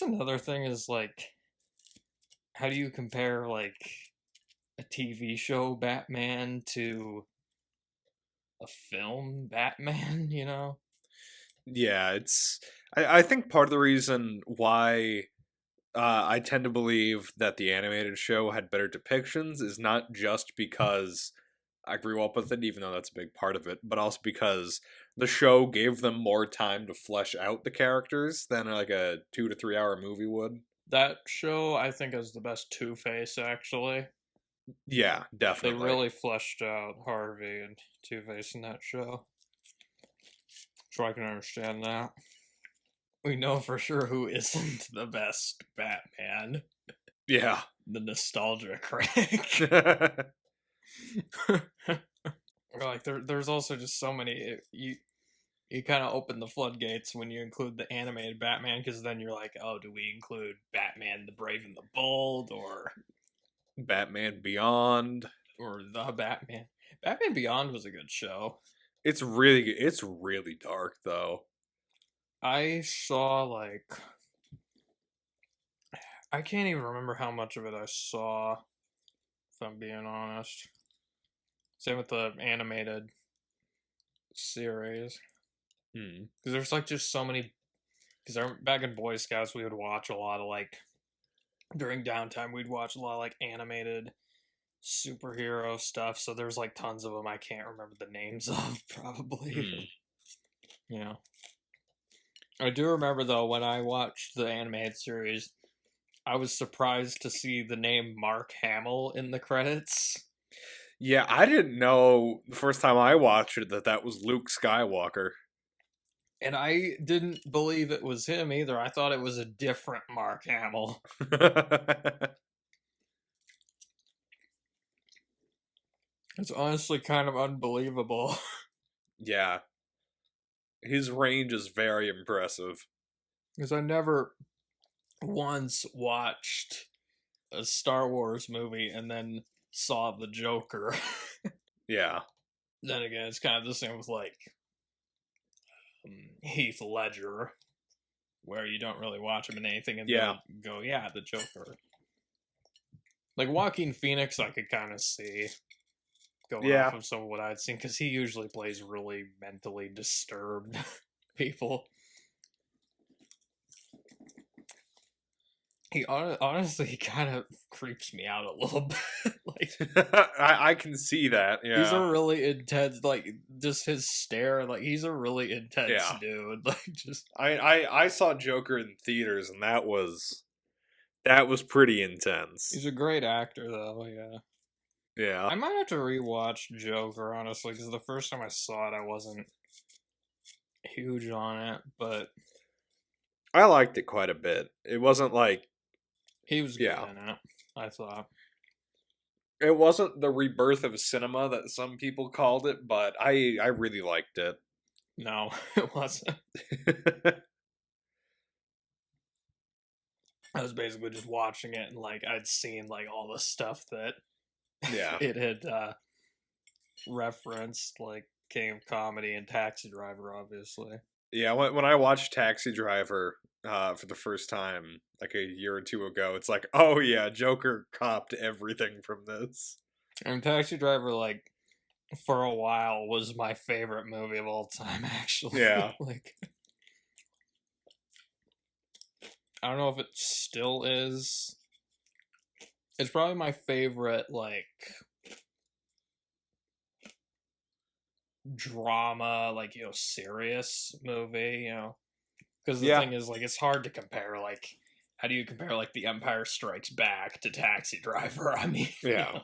guess another thing is like, how do you compare like a TV show Batman to a film Batman? You know? Yeah, I think part of the reason why I tend to believe that the animated show had better depictions is not just because I grew up with it, even though that's a big part of it, but also because the show gave them more time to flesh out the characters than like a 2 to 3 hour movie would. That show I think is the best Two Face actually. Yeah, They definitely. really fleshed out Harvey and Two Face in that show. So I can understand that. We know for sure who isn't the best Batman. Yeah. The nostalgia critic. Like there's also just so many you kind of open the floodgates when you include the animated Batman because then you're like, oh, do we include Batman the Brave and the Bold Batman Beyond. or the Batman? Batman Beyond was a good show. It's really dark though. I saw like I can't even remember how much of it I saw, if I'm being honest. Same with the animated series. Hmm. Because there's like just so many. Because back in Boy Scouts, we would watch a lot of like. During downtime, we'd watch a lot of like animated superhero stuff. So there's like tons of them I can't remember the names of, probably. Yeah. I do remember though, when I watched the animated series, I was surprised to see the name Mark Hamill in the credits. Yeah, I didn't know the first time I watched it that that was Luke Skywalker. And I didn't believe it was him either. I thought it was a different Mark Hamill. It's honestly kind of unbelievable. Yeah, his range is very impressive. Because I never once watched a Star Wars movie and then saw the Joker. Yeah. Then again, it's kind of the same with like Heath Ledger, where you don't really watch him in anything and Yeah. go, yeah, the Joker. Like Joaquin Phoenix, I could kind of see going Yeah. off of some of what I'd seen because he usually plays really mentally disturbed people. He honestly kind of creeps me out a little bit. Like I can see that. he's a Yeah. really intense, like just his stare. Like he's a really intense Yeah. dude. Like just I saw Joker in theaters and that was pretty intense. he's a great actor though. Yeah, Yeah. I might have to rewatch Joker honestly because the first time I saw it, I wasn't huge on it, but I liked it quite a bit. It wasn't like he was good yeah. in it. I thought. It wasn't the rebirth of cinema that some people called it, but I really liked it. No, it wasn't. I was basically just watching it and like I'd seen like all the stuff that Yeah. it had referenced, like King of Comedy and Taxi Driver, obviously. Yeah, when I watched Taxi Driver for the first time like a year or two ago, it's like, oh yeah, Joker copped everything from this. And Taxi Driver, like for a while, was my favorite movie of all time. Actually, Yeah. like I don't know if it still is. It's probably my favorite, like drama, like serious movie. Because the Yeah. thing is, like, it's hard to compare. Like, how do you compare like The Empire Strikes Back to Taxi Driver? I mean, Yeah.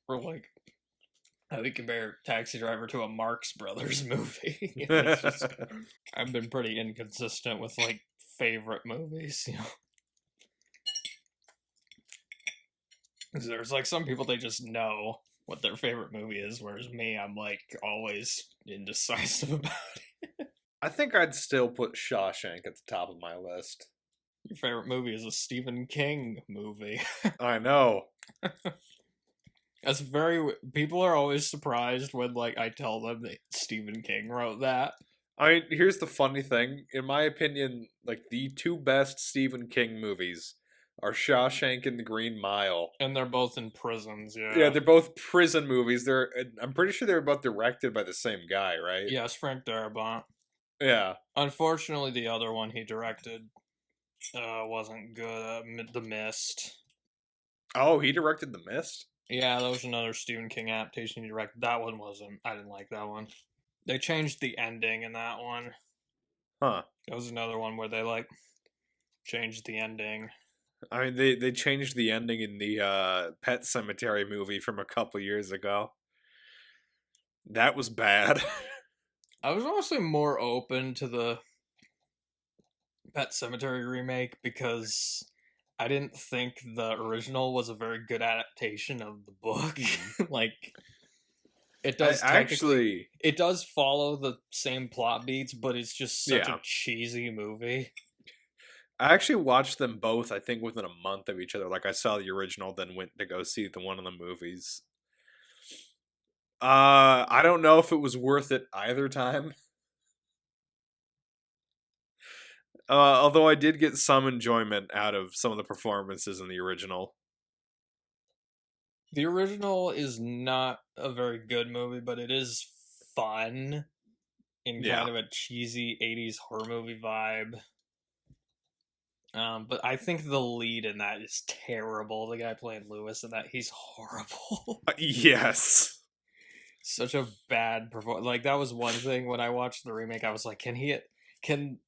or like how do you compare Taxi Driver to a Marx Brothers movie? I've been pretty inconsistent with like favorite movies. 'Cause there's like some people they just know what their favorite movie is, whereas me, I'm like always indecisive about it. I think I'd still put Shawshank at the top of my list. Your favorite movie is a Stephen King movie. I know. That's very. People are always surprised when like I tell them that Stephen King wrote that. I mean, here's the funny thing. In my opinion, like the two best Stephen King movies are Shawshank and The Green Mile. And they're both in prisons, Yeah, yeah. they're both prison movies. I'm pretty sure they were both directed by the same guy, right? Yes, Frank Darabont. Yeah. Unfortunately, the other one he directed wasn't good. The Mist. Oh, he directed The Mist? Yeah, that was another Stephen King adaptation he directed. That one wasn't. I didn't like that one. They changed the ending in that one. Huh. That was another one where they like changed the ending. I mean, they changed the ending in the Pet Cemetery movie from a couple years ago. That was bad. I was honestly more open to the Pet Cemetery remake because I didn't think the original was a very good adaptation of the book. Like it does actually, it does follow the same plot beats, but it's just such yeah. a cheesy movie. I actually watched them both, I think, within a month of each other. Like, I saw the original, then went to go see the one of the movies. I don't know if it was worth it either time. Although I did get some enjoyment out of some of the performances in the original. The original is not a very good movie, but it is fun in Yeah. kind of a cheesy 80s horror movie vibe. But I think the lead in that is terrible. The guy playing Lewis in that, he's horrible. Yes. Such a bad performance. Like that was one thing when I watched the remake. I was like, can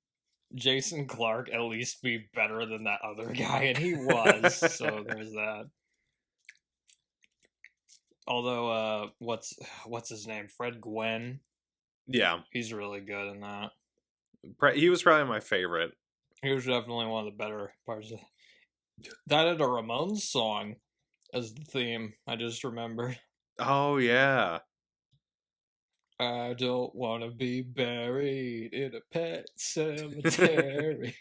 Jason Clarke at least be better than that other guy? And he was. So there's that. Although, what's his name? Fred Gwynn. Yeah. He's really good in that. He was probably my favorite. He was definitely one of the better parts of that. Had a Ramones song as the theme. I just remembered. Oh, yeah. I don't want to be buried in a pet cemetery.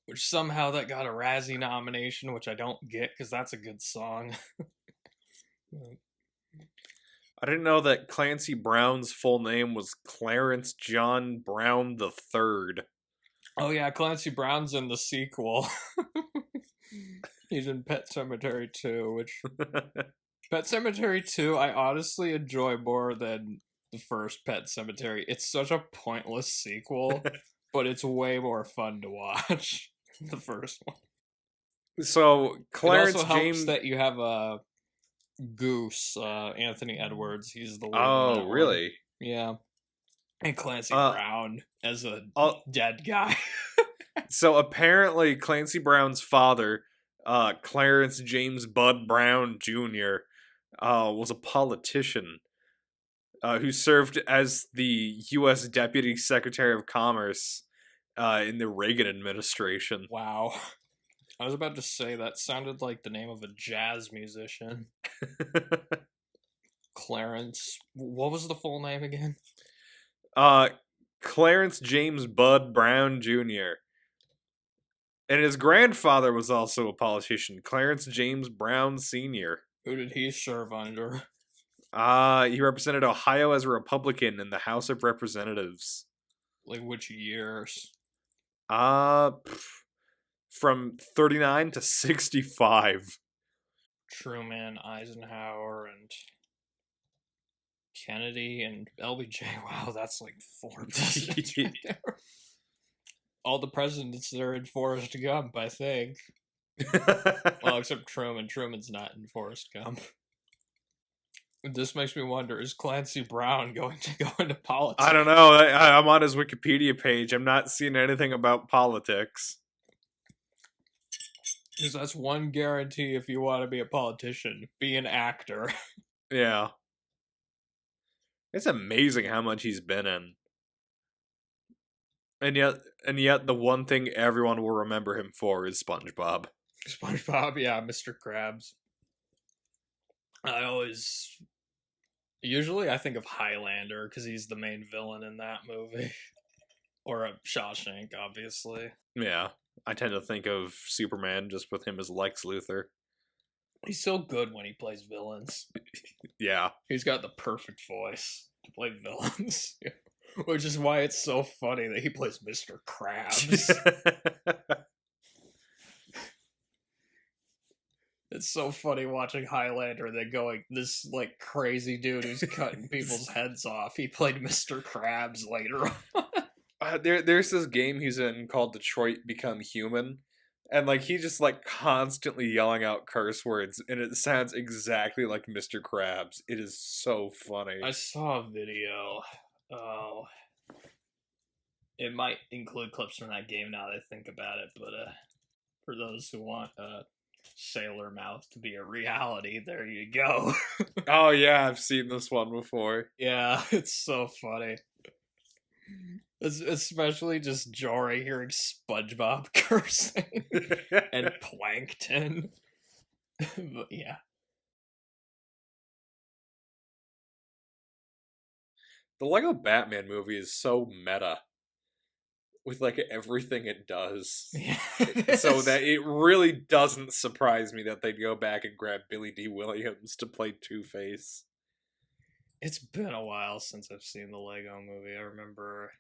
Which somehow that got a Razzie nomination, which I don't get because that's a good song. I didn't know that Clancy Brown's full name was Clarence John Brown III. Oh yeah, Clancy Brown's in the sequel. He's in Pet Cemetery 2, which Pet Cemetery 2 I honestly enjoy more than the first Pet Cemetery. It's such a pointless sequel, but it's way more fun to watch than the first one. So Clarence it also helps James. that you have a Goose, Anthony Edwards. He's the lead. Oh, really? One. Yeah, and Clancy Brown as a dead guy. So apparently, Clancy Brown's father, Clarence James Bud Brown Jr., was a politician who served as the U.S. Deputy Secretary of Commerce in the Reagan administration. Wow. I was about to say that sounded like the name of a jazz musician. Clarence. What was the full name again? Clarence James Bud Brown Jr. And his grandfather was also a politician, Clarence James Brown Sr. Who did he serve under? He represented Ohio as a Republican in the House of Representatives. Like which years? From 39 to 65. Truman, Eisenhower, and Kennedy, and LBJ. Wow, that's like 4 presidents right there. All the presidents that are in Forrest Gump, I think. Well, except Truman. Truman's not in Forrest Gump. This makes me wonder, is Clancy Brown going to go into politics? I don't know. I'm on his Wikipedia page. I'm not seeing anything about politics. Because that's one guarantee if you want to be a politician. Be an actor. Yeah. It's amazing how much he's been in. And yet the one thing everyone will remember him for is SpongeBob. SpongeBob, yeah, Mr. Krabs. Usually I think of Highlander because he's the main villain in that movie. Or a Shawshank, obviously. Yeah, I tend to think of Superman just with him as Lex Luthor. He's so good when he plays villains. Yeah. He's got the perfect voice. to play villains. Which is why it's so funny that he plays Mr. Krabs. It's so funny watching Highlander and then going, this like crazy dude who's cutting people's heads off. He played Mr. Krabs later on. There's this game he's in called Detroit Become Human, and like he just like constantly yelling out curse words, and it sounds exactly like Mr. Krabs. It is so funny. I saw a video. Oh, it might include clips from that game now that I think about it, but for those who want Sailor Mouth to be a reality, there you go. Oh yeah, I've seen this one before. Yeah, it's so funny. Especially just Jory hearing SpongeBob cursing and Plankton. But yeah. The Lego Batman movie is so meta with like everything it does. So that it really doesn't surprise me that they'd go back and grab Billy D. Williams to play Two-Face. It's been a while since I've seen the Lego movie. I remember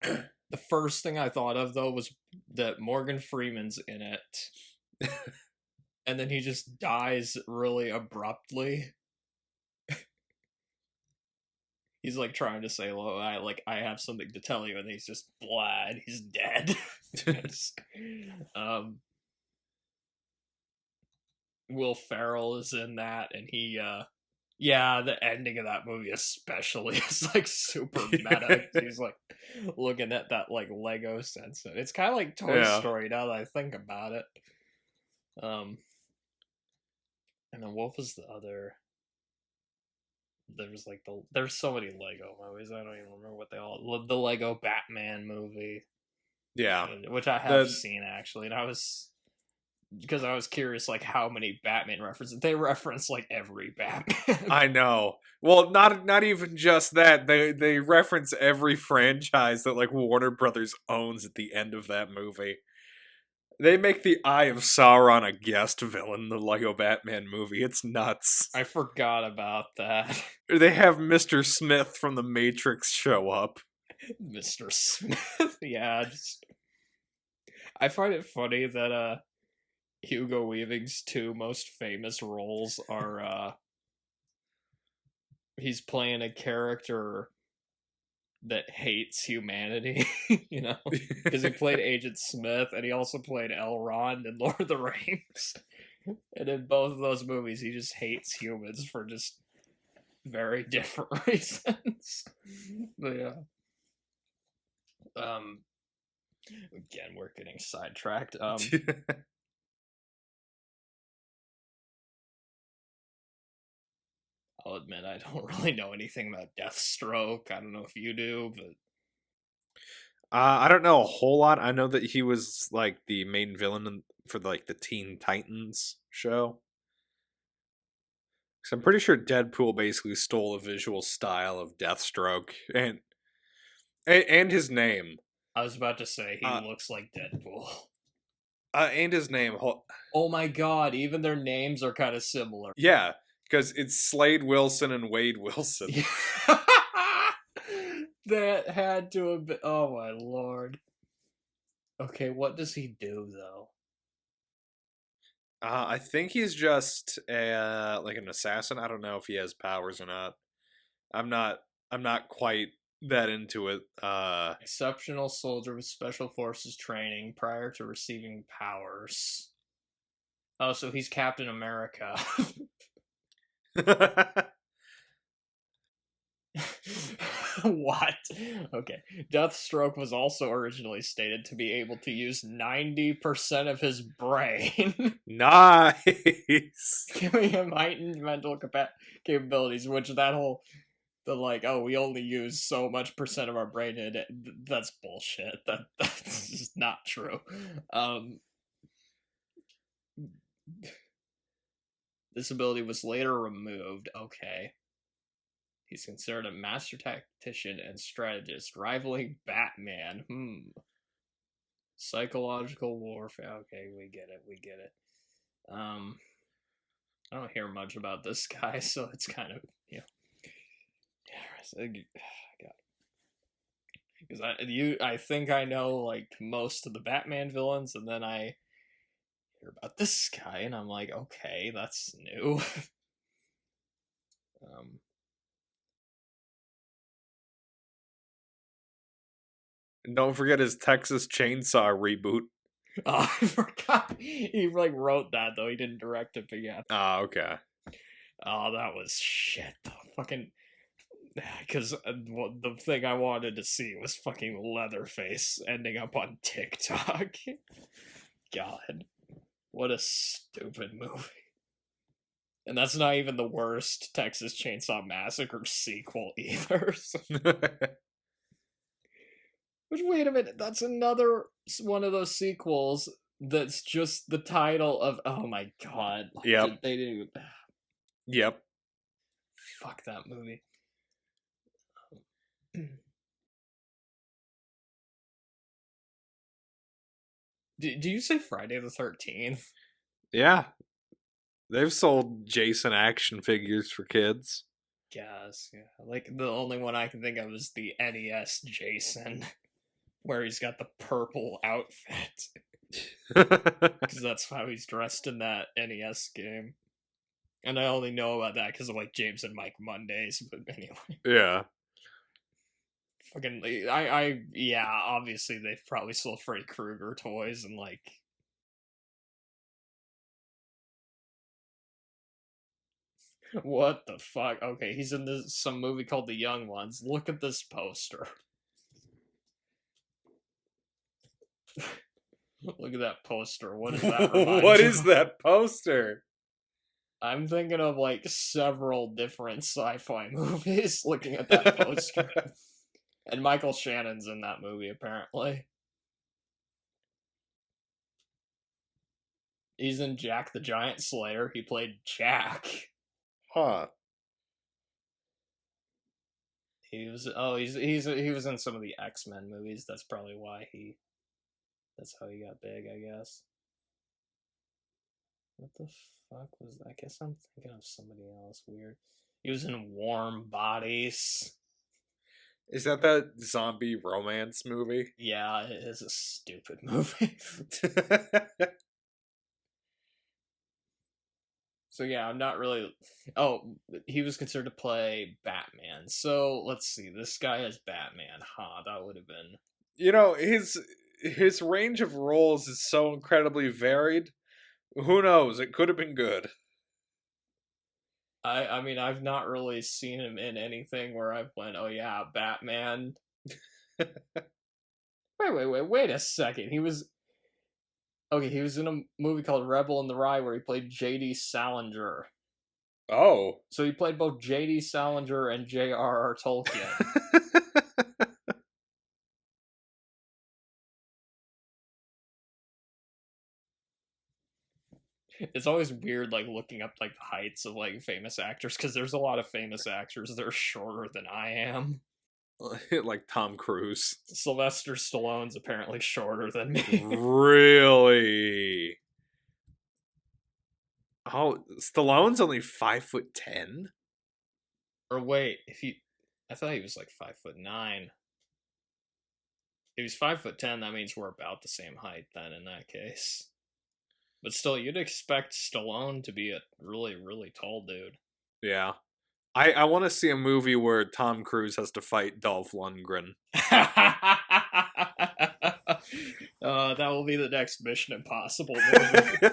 the first thing I thought of though was that Morgan Freeman's in it. And then he just dies really abruptly. He's like trying to say, "Well, I have something to tell you," and he's just blad. He's dead. Will Ferrell is in that, and he, the ending of that movie especially is like super meta. He's like looking at that like Lego sense. It's kind of like Toy Story now that I think about it. And then what was the other? There's like there's so many Lego movies. I don't even remember what they all. The Lego Batman movie, yeah, which I have seen actually, and I was curious like how many Batman references they reference like every Batman. I know. Well, not even just that. They reference every franchise that like Warner Brothers owns at the end of that movie. They make the Eye of Sauron a guest villain in the Lego Batman movie. It's nuts. I forgot about that. They have Mr. Smith from The Matrix show up. Mr. Smith? Yeah. I find it funny that Hugo Weaving's two most famous roles are he's playing a character that hates humanity, you know, because he played Agent Smith and he also played Elrond in Lord of the Rings. And in both of those movies, he just hates humans for just very different reasons. But yeah. Again, we're getting sidetracked. I'll admit I don't really know anything about Deathstroke. I don't know if you do, but I don't know a whole lot. I know that he was like the main villain for like the Teen Titans show. Because I'm pretty sure Deadpool basically stole the visual style of Deathstroke and his name. I was about to say he looks like Deadpool. And his name. Oh my god! Even their names are kind of similar. Yeah. Because it's Slade Wilson and Wade Wilson. That had to have been... Oh my lord. Okay, what does he do, though? I think he's just like an assassin. I don't know if he has powers or not. I'm not quite that into it. Exceptional soldier with special forces training prior to receiving powers. Oh, so he's Captain America. What? Okay. Deathstroke was also originally stated to be able to use 90% of his brain. Nice. Giving him heightened mental capabilities, which that whole... we only use so much percent of our brain in it. That's bullshit. That's just not true. This ability was later removed. Okay. He's considered a master tactician and strategist, rivaling Batman. Psychological warfare. Okay, we get it. I don't hear much about this guy, so it's kind of, Because I think I know like most of the Batman villains, and then I hear about this guy, and I'm like, okay, that's new. um, And don't forget his Texas Chainsaw reboot. I forgot he like wrote that though. He didn't direct it, but yeah. Ah, okay. Oh, that was shit. Fucking. Because the thing I wanted to see was fucking Leatherface ending up on TikTok. God, what a stupid movie. And that's not even the worst Texas Chainsaw Massacre sequel either. Which, wait a minute, that's another one of those sequels that's just the title of. Oh my god. Yep. They didn't. Yep. Fuck that movie. Do you say Friday the 13th? Yeah. They've sold Jason action figures for kids. Guess, yeah. Like, the only one I can think of is the NES Jason, where he's got the purple outfit. Because that's how he's dressed in that NES game. And I only know about that because of, like, James and Mike Mondays, but anyway. Yeah. Fucking, yeah, obviously they've probably sold Freddy Krueger toys and, like... What the fuck? Okay, he's in some movie called The Young Ones. Look at this poster. Look at that poster. What is that? What is that poster? I'm thinking of like several different sci-fi movies looking at that poster. And Michael Shannon's in that movie, apparently. He's in Jack the Giant Slayer. He played Jack. Huh. He was he was in some of the X-Men movies. That's probably why that's how he got big, I guess. What the fuck was that? I guess I'm thinking of somebody else weird. He was in Warm Bodies. Is that zombie romance movie? Yeah, it is a stupid movie. So yeah, I'm not really. Oh, he was considered to play Batman. So let's see. This guy is Batman. Huh? That would have been. You know, his range of roles is so incredibly varied. Who knows? It could have been good. I mean, I've not really seen him in anything where I've went, oh yeah, Batman. Wait a second. He was in a movie called Rebel in the Rye where he played J.D. Salinger. Oh. So he played both J.D. Salinger and J.R.R. Tolkien. It's always weird, like, looking up, like, the heights of, like, famous actors, because there's a lot of famous actors that are shorter than I am. Like Tom Cruise. Sylvester Stallone's apparently shorter than me. Really? Oh, Stallone's only 5'10". Or wait, I thought he was like 5'9". If he's 5'10", that means we're about the same height then in that case. But still, you'd expect Stallone to be a really, really tall dude. Yeah. I want to see a movie where Tom Cruise has to fight Dolph Lundgren. That will be the next Mission Impossible movie.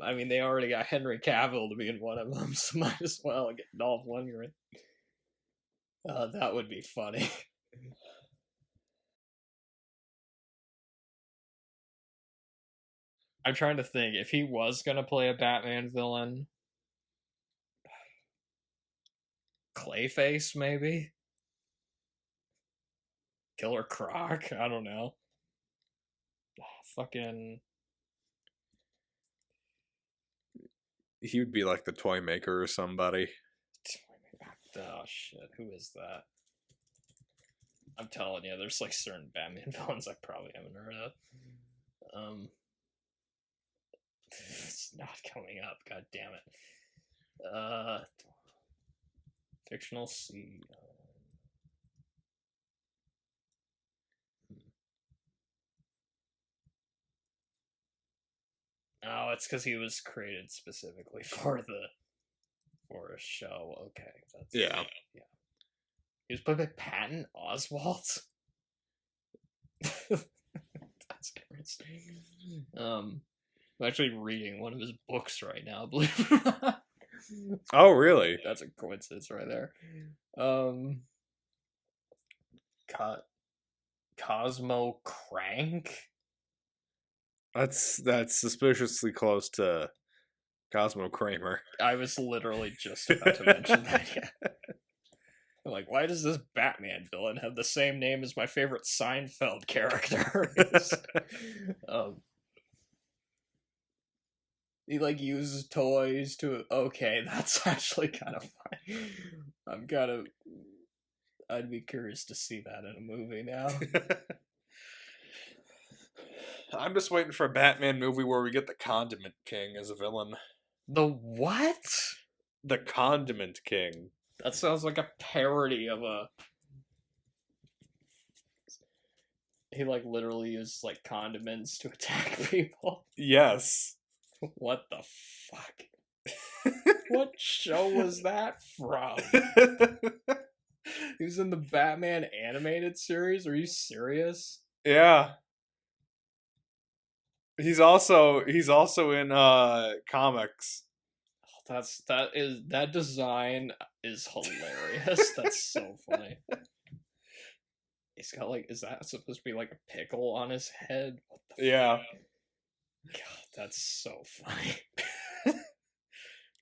I mean, they already got Henry Cavill to be in one of them, so might as well get Dolph Lundgren. That would be funny. I'm trying to think, if he was gonna play a Batman villain, Clayface, maybe? Killer Croc? I don't know. Fucking... He would be like the toy maker or somebody. Oh shit, who is that? I'm telling you, there's like certain Batman villains I probably haven't heard of. It's not coming up, god damn it. Fictional sea. Oh, it's because he was created specifically for a show. Okay, that's Yeah. He was played by Patton Oswalt. That's interesting. I'm actually reading one of his books right now. Believe it or not. Oh, really? That's a coincidence right there. Cosmo Crank. That's suspiciously close to Cosmo Kramer. I was literally just about to mention that. Yeah. I'm like, why does this Batman villain have the same name as my favorite Seinfeld character? He like uses toys to. Okay, that's actually kind of fun. I'd be curious to see that in a movie now. I'm just waiting for a Batman movie where we get the Condiment King as a villain. The what? The Condiment King. That sounds like a parody of a. He like literally uses like condiments to attack people. Yes. What the fuck? What show was that from? He was in the Batman animated series? Are you serious? Yeah. He's also in comics. That design is hilarious. That's so funny. He's got like, is that supposed to be like a pickle on his head? What the Yeah. God, that's so funny.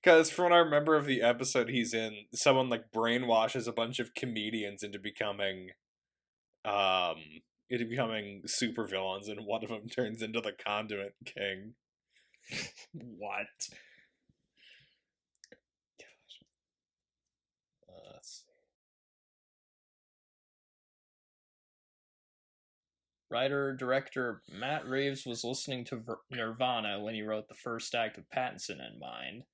Because from what I remember of the episode he's in, someone like brainwashes a bunch of comedians into becoming super villains, and one of them turns into the Condiment King. What? Gosh. Let's see. Writer-director Matt Reeves was listening to Nirvana when he wrote the first act of Pattinson in mind.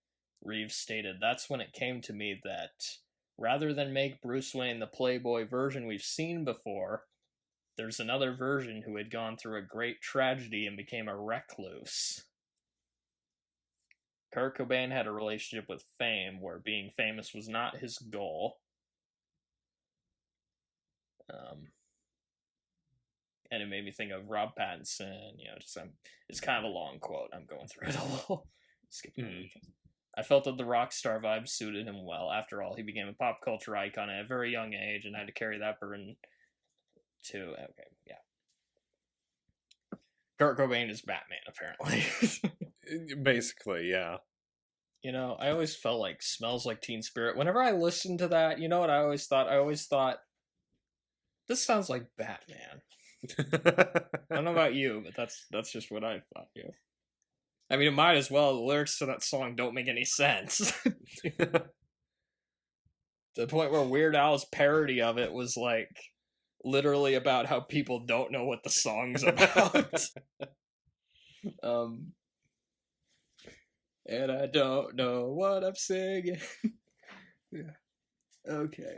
Reeves stated, "That's when it came to me that, rather than make Bruce Wayne the playboy version we've seen before, there's another version who had gone through a great tragedy and became a recluse." Kurt Cobain had a relationship with fame where being famous was not his goal. And it made me think of Rob Pattinson, it's kind of a long quote. I'm going through it a little. I felt that the rock star vibe suited him well. After all, he became a pop culture icon at a very young age and had to carry that burden too. Okay, yeah. Kurt Cobain is Batman, apparently. Basically, yeah. I always felt like Smells Like Teen Spirit. Whenever I listened to that, you know what I always thought? I always thought, this sounds like Batman. I don't know about you, but that's just what I thought. Yeah. I mean, it might as well. The lyrics to that song don't make any sense. To the point where Weird Al's parody of it was like literally about how people don't know what the song's about. And I don't know what I'm singing. Yeah. Okay.